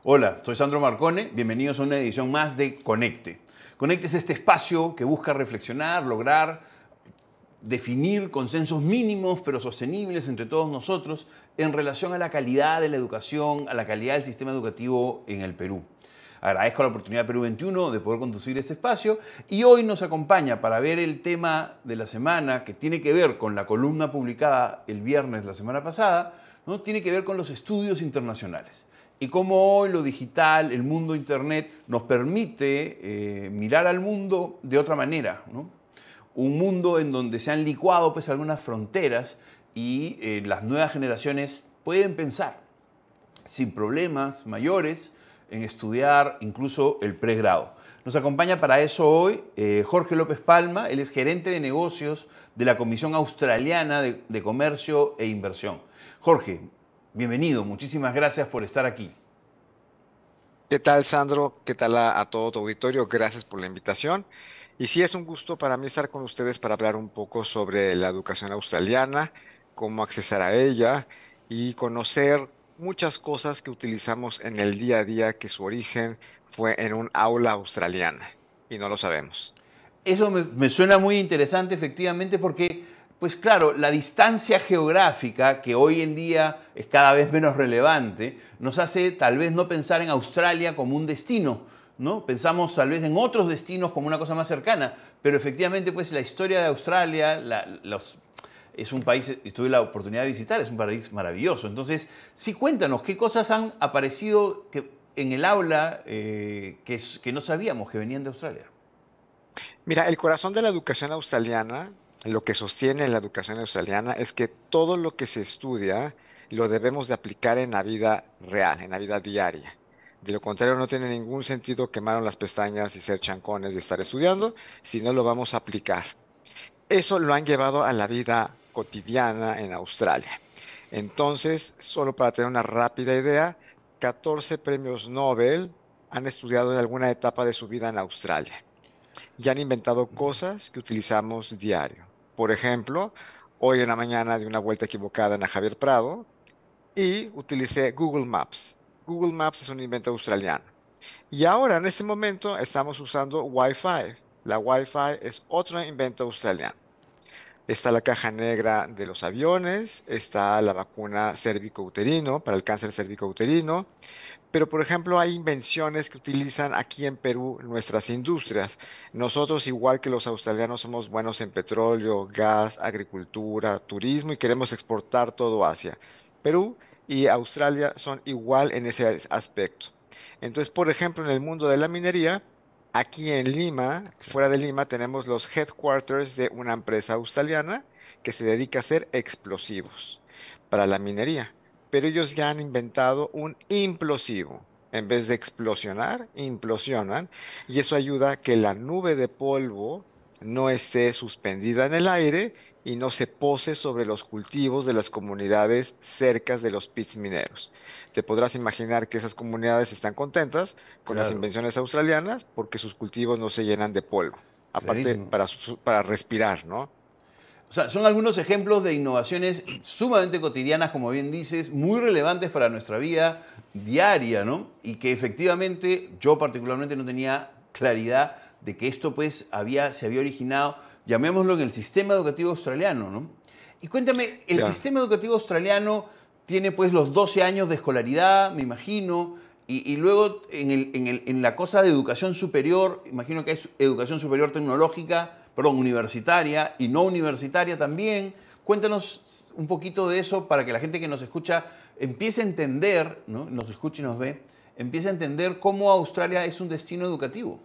Hola, soy Sandro Marcone, bienvenidos a una edición más de Conecte. Conecte es este espacio que busca reflexionar, lograr, definir consensos mínimos pero sostenibles entre todos nosotros en relación a la calidad de la educación, a la calidad del sistema educativo en el Perú. Agradezco la oportunidad de Perú 21 de poder conducir este espacio y hoy nos acompaña para ver el tema de la semana que tiene que ver con la columna publicada el viernes la semana pasada, ¿no? Tiene que ver con los estudios internacionales y cómo hoy lo digital, el mundo internet, nos permite mirar al mundo de otra manera, ¿no? Un mundo en donde se han licuado pues, algunas fronteras y las nuevas generaciones pueden pensar sin problemas mayores en estudiar incluso el pregrado. Nos acompaña para eso hoy Jorge López Palma, él es gerente de negocios de la Comisión Australiana de Comercio e Inversión. Jorge, bienvenido, muchísimas gracias por estar aquí. ¿Qué tal, Sandro? ¿Qué tal a todo tu auditorio? Gracias por la invitación. Y sí, es un gusto para mí estar con ustedes para hablar un poco sobre la educación australiana, cómo accesar a ella y conocer muchas cosas que utilizamos en el día a día que su origen fue en un aula australiana y no lo sabemos. Eso me suena muy interesante, efectivamente, porque, pues claro, la distancia geográfica, que hoy en día es cada vez menos relevante, nos hace tal vez no pensar en Australia como un destino, ¿no? Pensamos tal vez en otros destinos como una cosa más cercana, pero efectivamente, pues la historia de Australia, es un país, tuve la oportunidad de visitar, es un país maravilloso. Entonces, sí, cuéntanos, ¿qué cosas han aparecido en el aula que no sabíamos que venían de Australia? Mira, el corazón de la educación australiana, lo que sostiene la educación australiana es que todo lo que se estudia lo debemos de aplicar en la vida real, en la vida diaria. De lo contrario, no tiene ningún sentido quemar las pestañas y ser chancones de estar estudiando, si no lo vamos a aplicar. Eso lo han llevado a la vida cotidiana en Australia. Entonces, solo para tener una rápida idea, 14 premios Nobel han estudiado en alguna etapa de su vida en Australia y han inventado cosas que utilizamos diario. Por ejemplo, hoy en la mañana di una vuelta equivocada en la Javier Prado y utilicé Google Maps. Google Maps es un invento australiano. Y ahora, en este momento, estamos usando Wi-Fi. La Wi-Fi es otro invento australiano. Está la caja negra de los aviones, está la vacuna cérvico-uterino para el cáncer cérvico-uterino, pero, por ejemplo, hay invenciones que utilizan aquí en Perú nuestras industrias. Nosotros, igual que los australianos, somos buenos en petróleo, gas, agricultura, turismo y queremos exportar todo Asia. Perú y Australia son igual en ese aspecto. Entonces, por ejemplo, en el mundo de la minería, aquí en Lima, fuera de Lima, tenemos los headquarters de una empresa australiana que se dedica a hacer explosivos para la minería, pero ellos ya han inventado un implosivo. En vez de explosionar, implosionan y eso ayuda a que la nube de polvo no esté suspendida en el aire y no se pose sobre los cultivos de las comunidades cercas de los pits mineros. Te podrás imaginar que esas comunidades están contentas con las Claro, invenciones australianas porque sus cultivos no se llenan de polvo. Aparte, clarísimo. para respirar, ¿no? O sea, son algunos ejemplos de innovaciones sumamente cotidianas, como bien dices, muy relevantes para nuestra vida diaria, ¿no? Y que efectivamente yo particularmente no tenía claridad de que esto pues se había originado, llamémoslo en el sistema educativo australiano, ¿no? Y cuéntame, el Claro. sistema educativo australiano tiene pues los 12 años de escolaridad, me imagino, y luego en la cosa de educación superior, imagino que es educación superior tecnológica, perdón, universitaria y no universitaria también. Cuéntanos un poquito de eso para que la gente que nos escucha empiece a entender, ¿no? Nos escucha y nos ve, empiece a entender cómo Australia es un destino educativo.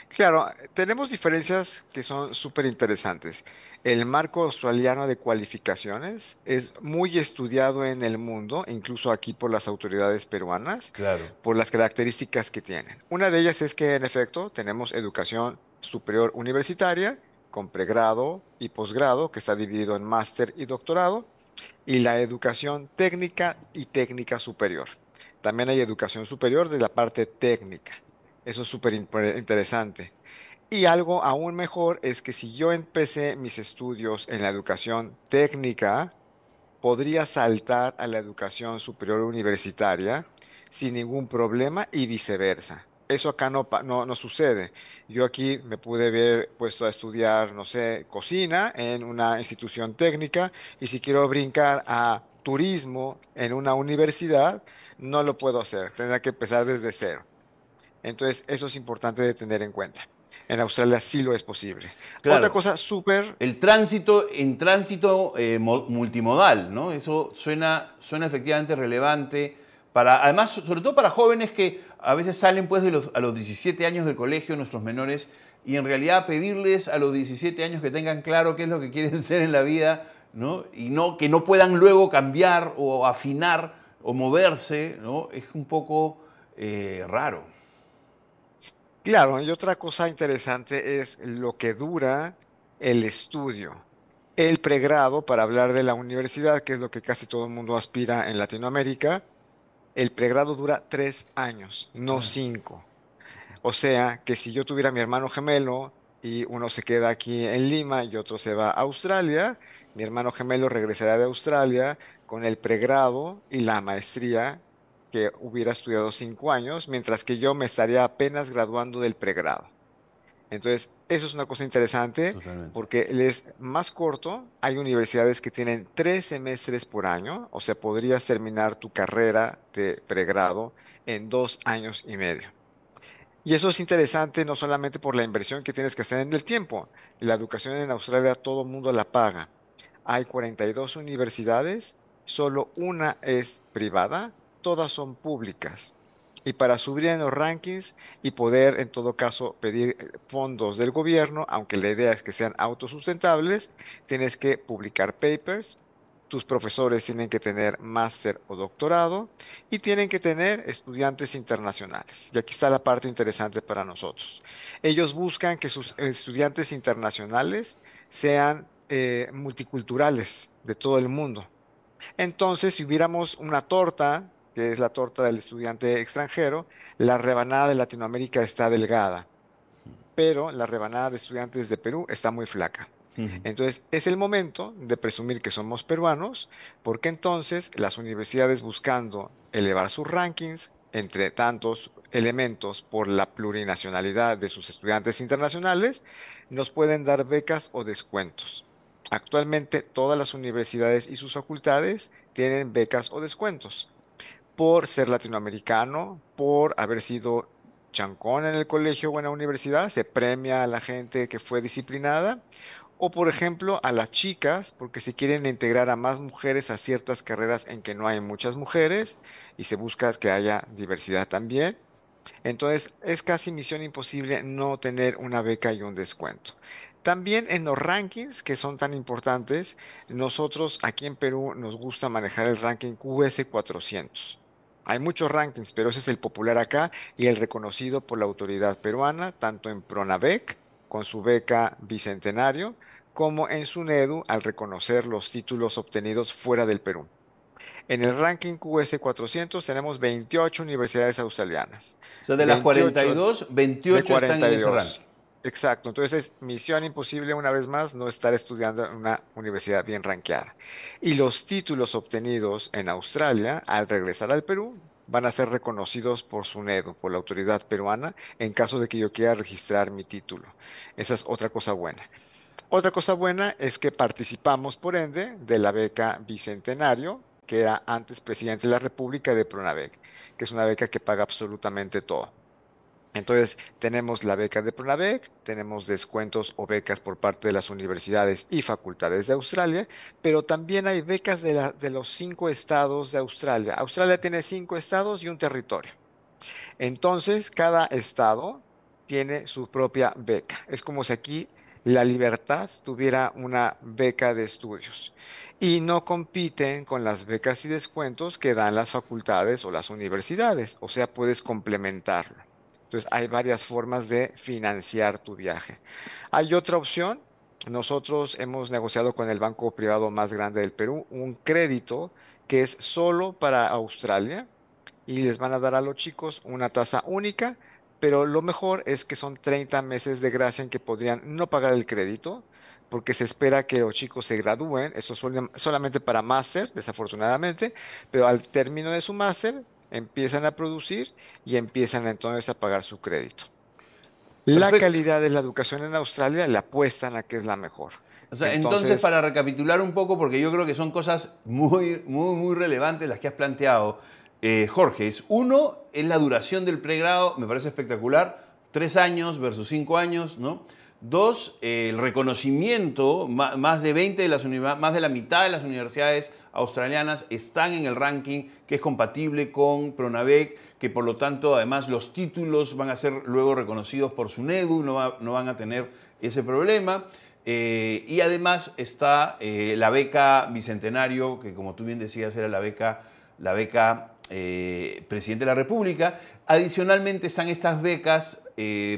Claro, tenemos diferencias que son súper interesantes. El marco australiano de cualificaciones es muy estudiado en el mundo, incluso aquí por las autoridades peruanas, Claro. por las características que tienen. Una de ellas es que, en efecto, tenemos educación superior universitaria con pregrado y posgrado, que está dividido en máster y doctorado, y la educación técnica y técnica superior. También hay educación superior de la parte técnica. Eso es súper interesante. Y algo aún mejor es que si yo empecé mis estudios en la educación técnica, podría saltar a la educación superior universitaria sin ningún problema y viceversa. Eso acá no sucede. Yo aquí me pude haber puesto a estudiar, no sé, cocina en una institución técnica y si quiero brincar a turismo en una universidad, no lo puedo hacer. Tendré que empezar desde cero. Entonces, eso es importante de tener en cuenta. En Australia sí lo es posible. Otra Claro, cosa súper, el tránsito en tránsito multimodal, ¿no? Eso suena efectivamente relevante para, además, sobre todo para jóvenes que a veces salen pues a los 17 años del colegio, nuestros menores, y en realidad pedirles a los 17 años que tengan claro qué es lo que quieren ser en la vida, ¿no? Y no, que no puedan luego cambiar o afinar o moverse, ¿no? Es un poco raro. claro, y otra cosa interesante es lo que dura el estudio. El pregrado, para hablar de la universidad, que es lo que casi todo el mundo aspira en Latinoamérica, el pregrado dura 3 años, no Ah, 5. O sea que si yo tuviera mi hermano gemelo y uno se queda aquí en Lima y otro se va a Australia, mi hermano gemelo regresará de Australia con el pregrado y la maestría que hubiera estudiado 5 años, mientras que yo me estaría apenas graduando del pregrado. Entonces, eso es una cosa interesante totalmente. porque él es más corto. Hay universidades que tienen 3 semestres por año, o sea, podrías terminar tu carrera de pregrado en 2 años y medio. Y eso es interesante no solamente por la inversión que tienes que hacer en el tiempo. La educación en Australia todo el mundo la paga. Hay 42 universidades, solo una es privada, todas son públicas. Y para subir en los rankings y poder en todo caso pedir fondos del gobierno, aunque la idea es que sean autosustentables, tienes que publicar papers. Tus profesores tienen que tener máster o doctorado y tienen que tener estudiantes internacionales. Y aquí está la parte interesante para nosotros. Ellos buscan que sus estudiantes internacionales sean multiculturales de todo el mundo. Entonces, si hubiéramos una torta, que es la torta del estudiante extranjero, la rebanada de Latinoamérica está delgada, pero la rebanada de estudiantes de Perú está muy flaca. Entonces, es el momento de presumir que somos peruanos, porque entonces las universidades buscando elevar sus rankings, entre tantos elementos por la plurinacionalidad de sus estudiantes internacionales, nos pueden dar becas o descuentos. Actualmente, todas las universidades y sus facultades tienen becas o descuentos por ser latinoamericano, por haber sido chancón en el colegio o en la universidad, se premia a la gente que fue disciplinada, o por ejemplo a las chicas, porque se quieren integrar a más mujeres a ciertas carreras en que no hay muchas mujeres y se busca que haya diversidad también. Entonces, es casi misión imposible no tener una beca y un descuento. También en los rankings que son tan importantes, nosotros aquí en Perú nos gusta manejar el ranking QS 400. Hay muchos rankings, pero ese es el popular acá y el reconocido por la autoridad peruana, tanto en Pronavec, con su beca Bicentenario, como en SUNEDU al reconocer los títulos obtenidos fuera del Perú. En el ranking QS 400 tenemos 28 universidades australianas, O sea, de las 28 42, de 28 están en ese ranking. 42. Exacto, entonces es misión imposible una vez más no estar estudiando en una universidad bien rankeada. Y los títulos obtenidos en Australia al regresar al Perú van a ser reconocidos por SUNEDU, por la autoridad peruana, en caso de que yo quiera registrar mi título. Esa es otra cosa buena. Otra cosa buena es que participamos, por ende, de la beca Bicentenario, que era antes presidente de la República de Pronavec, que es una beca que paga absolutamente todo. Entonces, tenemos la beca de Pronavec, tenemos descuentos o becas por parte de las universidades y facultades de Australia, pero también hay becas de los 5 estados de Australia. Australia tiene 5 estados y un territorio. Entonces, cada estado tiene su propia beca. Es como si aquí la Libertad tuviera una beca de estudios y no compiten con las becas y descuentos que dan las facultades o las universidades. O sea, puedes complementarlo. Entonces, hay varias formas de financiar tu viaje. Hay otra opción. Nosotros hemos negociado con el banco privado más grande del Perú un crédito que es solo para Australia y les van a dar a los chicos una tasa única, pero lo mejor es que son 30 meses de gracia en que podrían no pagar el crédito, porque se espera que los chicos se gradúen, eso solamente para máster, desafortunadamente, pero al término de su máster empiezan a producir y empiezan entonces a pagar su crédito. La Perfecto. calidad de la educación en Australia le apuestan a que es la mejor. O sea, entonces, para Entonces, recapitular un poco, porque yo creo que son cosas muy relevantes las que has planteado, Jorge, uno es la duración del pregrado, me parece espectacular, 3 años versus 5 años, ¿no? Dos, el reconocimiento, más de 20 de más de la mitad de las universidades australianas están en el ranking que es compatible con Pronavec, que por lo tanto además los títulos van a ser luego reconocidos por SUNEDU, no van a tener ese problema. Y además está la beca Bicentenario, que como tú bien decías era la beca Presidente de la República. Adicionalmente están estas becas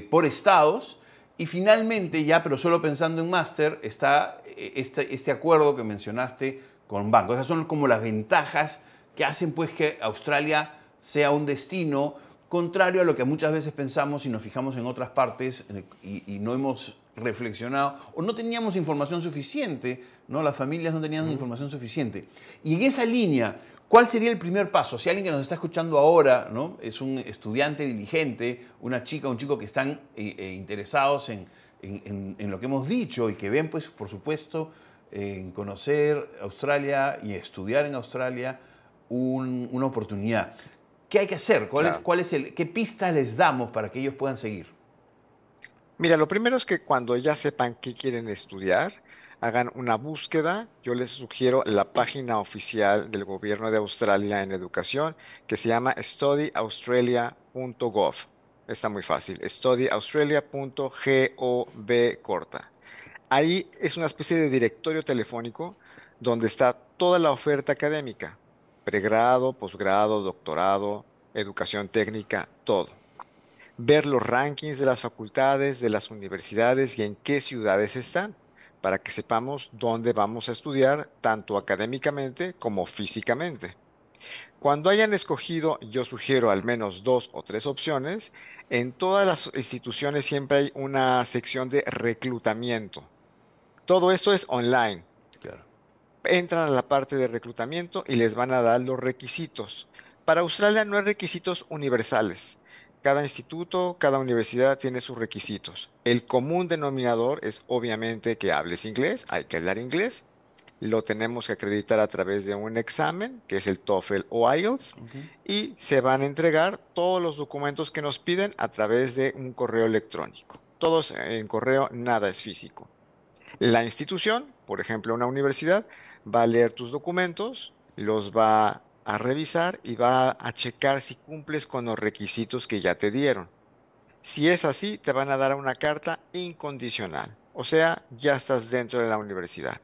por estados. Y finalmente, ya, pero solo pensando en máster, está este acuerdo que mencionaste con bancos. Esas son como las ventajas que hacen pues que Australia sea un destino contrario a lo que muchas veces pensamos y nos fijamos en otras partes y no hemos reflexionado o no teníamos información suficiente, ¿no? Las familias no tenían ujú, información suficiente. Y en esa línea, ¿cuál sería el primer paso? Si alguien que nos está escuchando ahora, ¿no? Es un estudiante diligente, una chica, un chico que están interesados en lo que hemos dicho y que ven, pues, por supuesto, en conocer Australia y estudiar en Australia una oportunidad. ¿Qué hay que hacer? claro. ¿Qué pista les damos para que ellos puedan seguir? Mira, lo primero es que cuando ya sepan qué quieren estudiar, hagan una búsqueda. Yo les sugiero la página oficial del gobierno de Australia en educación, que se llama studyaustralia.gov. Está muy fácil, studyaustralia.gov corta. Ahí es una especie de directorio telefónico donde está toda la oferta académica, pregrado, posgrado, doctorado, educación técnica, todo. Ver los rankings de las facultades, de las universidades y en qué ciudades están, para que sepamos dónde vamos a estudiar, tanto académicamente como físicamente. Cuando hayan escogido, yo sugiero al menos 2 o 3 opciones, en todas las instituciones siempre hay una sección de reclutamiento. Todo esto es online. Claro. Entran a la parte de reclutamiento y les van a dar los requisitos. Para Australia no hay requisitos universales. Cada instituto, cada universidad tiene sus requisitos. El común denominador es obviamente que hables inglés, hay que hablar inglés. Lo tenemos que acreditar a través de un examen, que es el TOEFL o IELTS, Okay. y se van a entregar todos los documentos que nos piden a través de un correo electrónico. Todos en correo, nada es físico. La institución, por ejemplo, una universidad, va a leer tus documentos, los va a revisar y va a checar si cumples con los requisitos que ya te dieron. Si es así, te van a dar una carta incondicional, o sea, ya estás dentro de la universidad.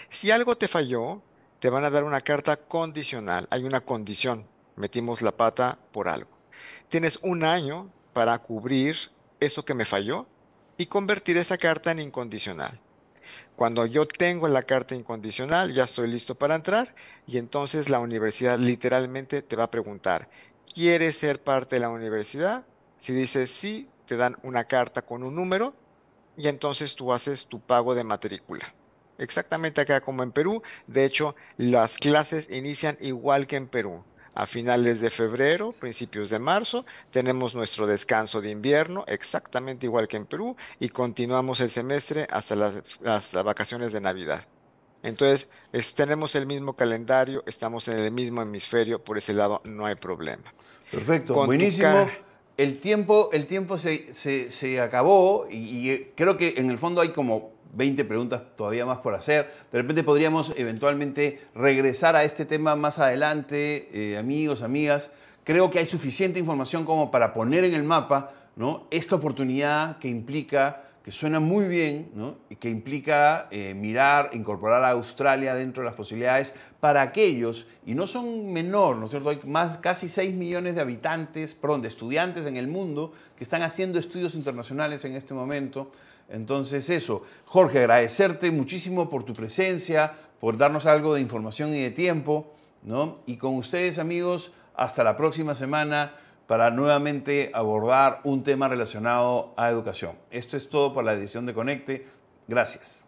Si algo te falló, te van a dar una carta condicional. Hay una condición, metimos la pata por algo. Tienes un año para cubrir eso que me falló y convertir esa carta en incondicional. Cuando yo tengo la carta incondicional, ya estoy listo para entrar y entonces la universidad literalmente te va a preguntar, ¿quieres ser parte de la universidad? Si dices sí, te dan una carta con un número y entonces tú haces tu pago de matrícula. Exactamente acá como en Perú. De hecho, las clases inician igual que en Perú. A finales de febrero, principios de marzo, tenemos nuestro descanso de invierno, exactamente igual que en Perú, y continuamos el semestre hasta vacaciones de Navidad. Entonces, tenemos el mismo calendario, estamos en el mismo hemisferio, por ese lado no hay problema. Perfecto, Con tu ca- buenísimo. El tiempo se acabó y creo que en el fondo hay como 20 preguntas todavía más por hacer. De repente podríamos eventualmente regresar a este tema más adelante, amigos, amigas. Creo que hay suficiente información como para poner en el mapa, ¿no? Esta oportunidad que implica, que suena muy bien, ¿no? Y que implica mirar, incorporar a Australia dentro de las posibilidades para aquellos, y no son menor, ¿no es cierto? Hay casi 6 millones de habitantes, perdón, de estudiantes en el mundo que están haciendo estudios internacionales en este momento. Entonces eso, Jorge, agradecerte muchísimo por tu presencia, por darnos algo de información y de tiempo, ¿no? Y con ustedes, amigos, hasta la próxima semana para nuevamente abordar un tema relacionado a educación. Esto es todo por la edición de Conecte. Gracias.